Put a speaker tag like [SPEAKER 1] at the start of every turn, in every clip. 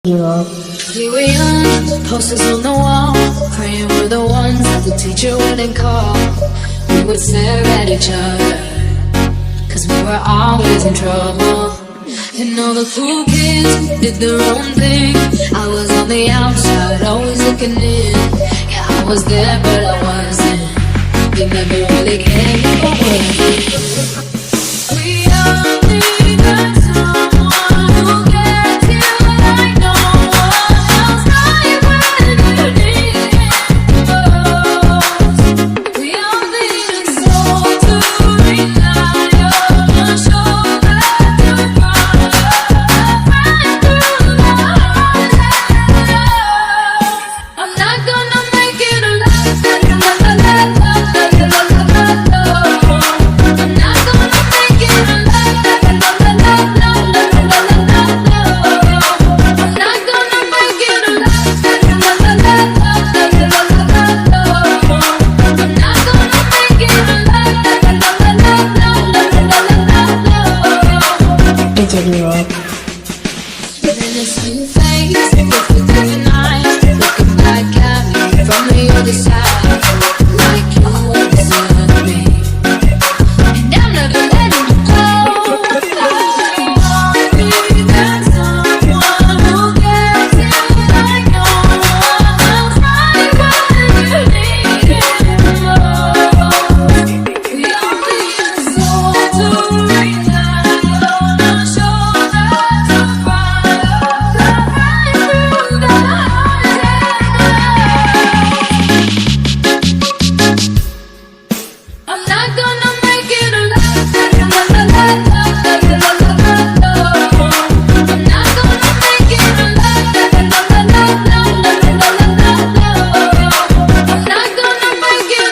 [SPEAKER 1] We were young, posters on the wall, praying we're the ones that the teacher wouldn't call. We would stare at each other, cause we were always in trouble. And all the cool kids did their own thing. I was on the outside, always looking in. Yeah, I was there, but I wasn't. They never really cared if I wasn't. We all need someone who gets you like no one else. Right when you need it most. We all need a soul to rely on, a shoulder to cry, a friend through the hardest. I'm not gonna make it alone. I'm not gonna make it alone. I'm not gonna make it alone. Then I saw your face, perfect every night, looking back at me from the other side, like you understood me, and I'm never letting you go. I need that someone who gets you like no one else, right when you need it most. We all need a soul to rely on, a shoulder to cry, a friend through the hardest. I'm not gonna make it alone. I'm not gonna make it alone. I'm not gonna make it alone. I'm not gonna make it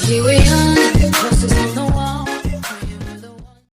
[SPEAKER 1] We were young,